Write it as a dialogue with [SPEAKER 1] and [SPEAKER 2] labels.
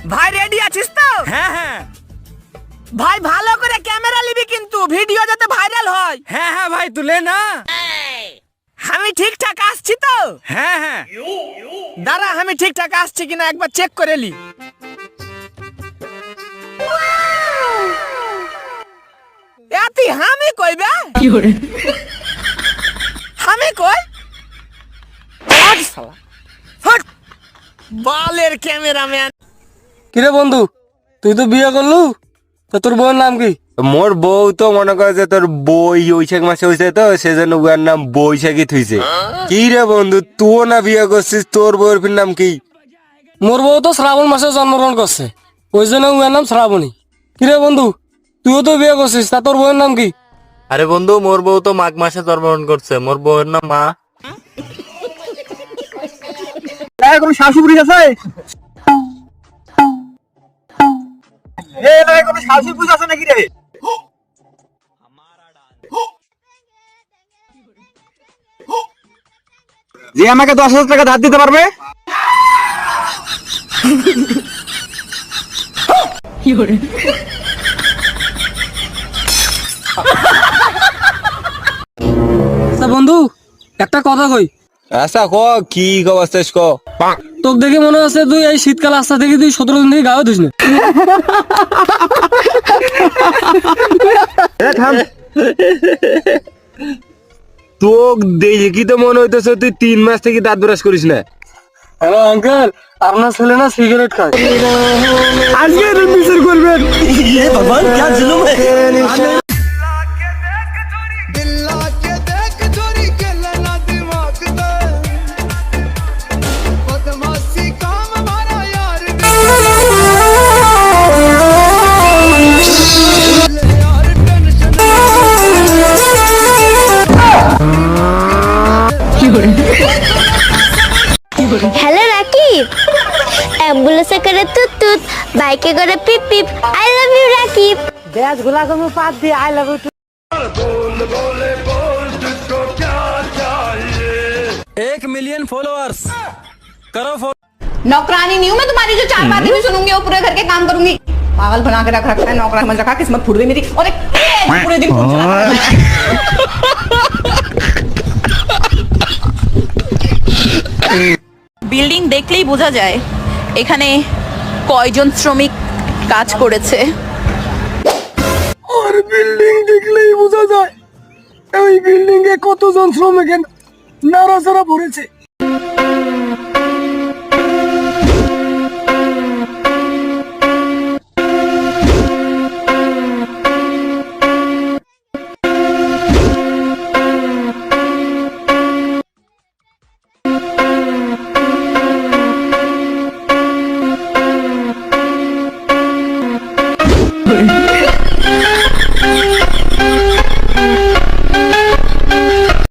[SPEAKER 1] ভাই রেডি আছিস তো?
[SPEAKER 2] হ্যাঁ হ্যাঁ
[SPEAKER 1] ভাই ভালো করে ক্যামেরা নিবি কিন্তু ভিডিও যাতে ভাইরাল হয়।
[SPEAKER 2] হ্যাঁ হ্যাঁ ভাই তুলে না।
[SPEAKER 1] আমি ঠিকঠাক আসছি তো?
[SPEAKER 2] হ্যাঁ হ্যাঁ
[SPEAKER 1] দাঁড়া আমি ঠিকঠাক আসছি কিনা একবার চেক করে নি। এতি আমি কইবে আমি কই আজ শালা হট বালের ক্যামেরাম্যান।
[SPEAKER 3] কিরে বন্ধু তুই তো বিয়ে করলু, তা তোর বউয়ের নাম কি?
[SPEAKER 4] মোর বউ তো মনে করে যে তোর বই বৈশাখ মাসে হয়েছে তো সেজন্য বউয়ের নাম বৈশাখী থুইছে। কি রে বন্ধু তুই না বিয়ে করছিস, তোর বউয়ের ফির নাম কি?
[SPEAKER 3] মোর বউ তো শ্রাবণ মাসে জন্মগ্রহণ করছে, ওই জন্য উয়ার নাম শ্রাবণী। কিরে বন্ধু তুইও তো বিয়ে করছিস, তা তোর বউয়ের নাম কি?
[SPEAKER 4] আরে বন্ধু মোর বউ তো মাঘ মাসে জন্মগ্রহণ করছে, মোর বউয়ের নাম মা।
[SPEAKER 2] কোনো শাশুড়ি আছে? কোনো শাশুড়ি আছে নাকি রে? যে আমাকে 10,000 টাকা ধার দিতে পারবে?
[SPEAKER 3] তা বন্ধু একটা কথা কই,
[SPEAKER 4] আচ্ছা ক কি অবস্থা ক।
[SPEAKER 3] তোকে দেখে মনে হচ্ছে তুই এই শীতকাল রাস্তা থেকে তুই 17 দিন থেকে গায়ে ধুস না।
[SPEAKER 4] তোক দেখি তো মনে হইতেছে তুই 3 মাস থেকে দাঁত ব্রাশ করিস না।
[SPEAKER 3] হ্যালো আঙ্কেল, আপনার ছেলে না সিগারেট খায়?
[SPEAKER 2] আজকে বিচার করবেন।
[SPEAKER 5] হ্যালো রাকিব, অ্যাম্বুলেন্সে করে তুত তুত, বাইকে করে পিপ পিপ, আই লাভ ইউ রাকিব।
[SPEAKER 1] ব্যাস গুলা কোনো পাত দিয়ে I love you.
[SPEAKER 3] 1 million followers करो
[SPEAKER 6] नौकरानी नहीं हूँ मैं तुम्हारी जो 4 बातें भी सुनूंगी और पूरे घर के काम करूंगी। पागल बना के रख रखा है, नौकरानी समझ रखा, किस्मत फूट गई मेरी। और एक पूरे दिन फोन चलाता रहता है। বিল্ডিং দেখলেই বোঝা যায় এখানে কয়জন শ্রমিক কাজ করেছে।
[SPEAKER 3] আর বিল্ডিং দেখলেই বোঝা যায় এই বিল্ডিং এ কতজন শ্রমিক নাড়াচাড়া পড়েছে।